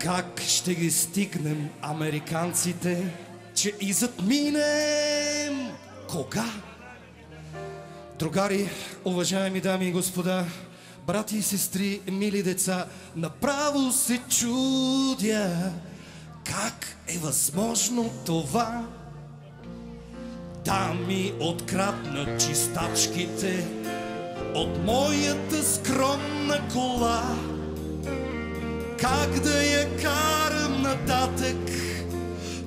Как ще ги стигнем американците, че и затминем? Кога? Другари, уважаеми дами и господа, брати и сестри, мили деца, направо се чудя как е възможно това. Да ми откраднат чистачките от моята скромна кола. Как да я карам нататък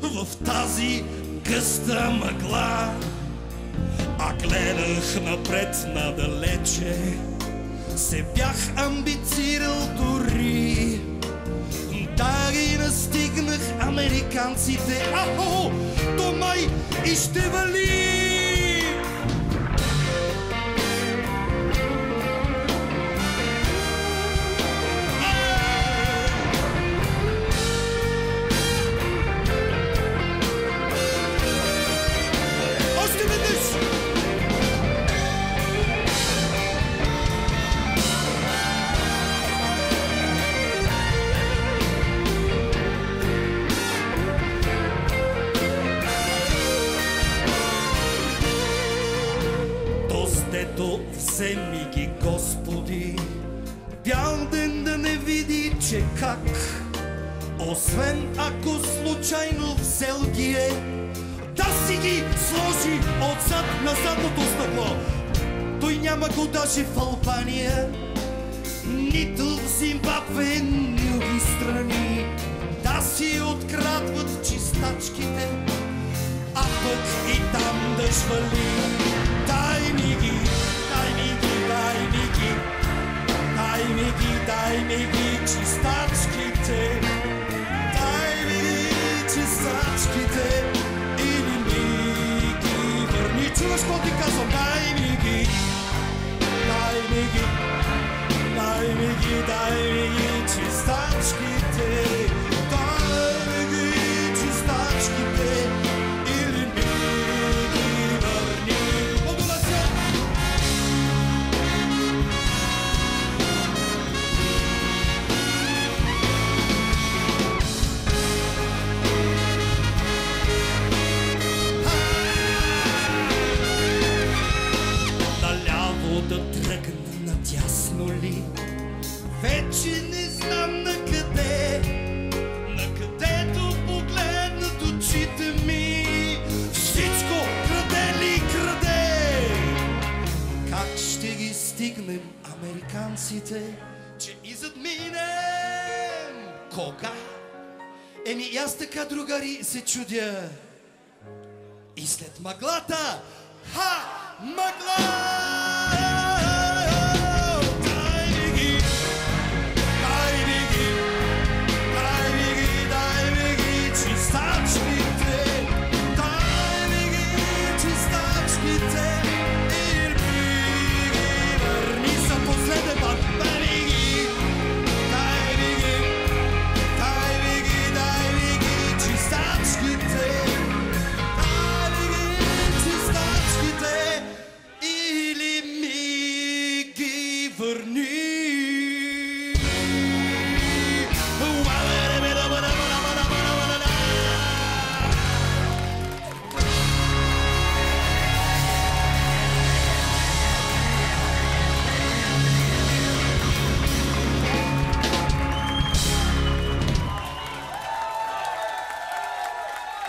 в тази гъста мъгла? А гледах напред надалече, се бях амбицирал дори да ги настигнах американците. Ахо, то май и ще вали! Дето вземи ги, Господи, бял ден да не види, че как, освен ако случайно взел ги е, да си ги сложи отзад на задното стъкло. Той няма го даже в Албания, нито в Зимбабве, ни други страни, да си открадват чистачките, а пък и там да жвали. Дай ми ги, дай ми ги, дай ми ги, дай ми ги, дай ми ги чистачките, дай ми ги чистачките или ми ги върни. Чуваш какво ти казвам? Дай ми ги, дай ми ги, дай ми ги, дай ми ги чистачките, дай ми ги чистачките или ми ги върни. Да тръгна надясно ли? Вече не знам на къде, на където погледнат очите ми. Всичко краде ли краде? Как ще ги стигнем американците, че и задминем? Кога? Еми и аз така, другари, се чудя. И след мъглата, мъгла!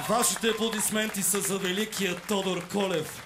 Вашите аплодисменти са за великия Тодор Колев.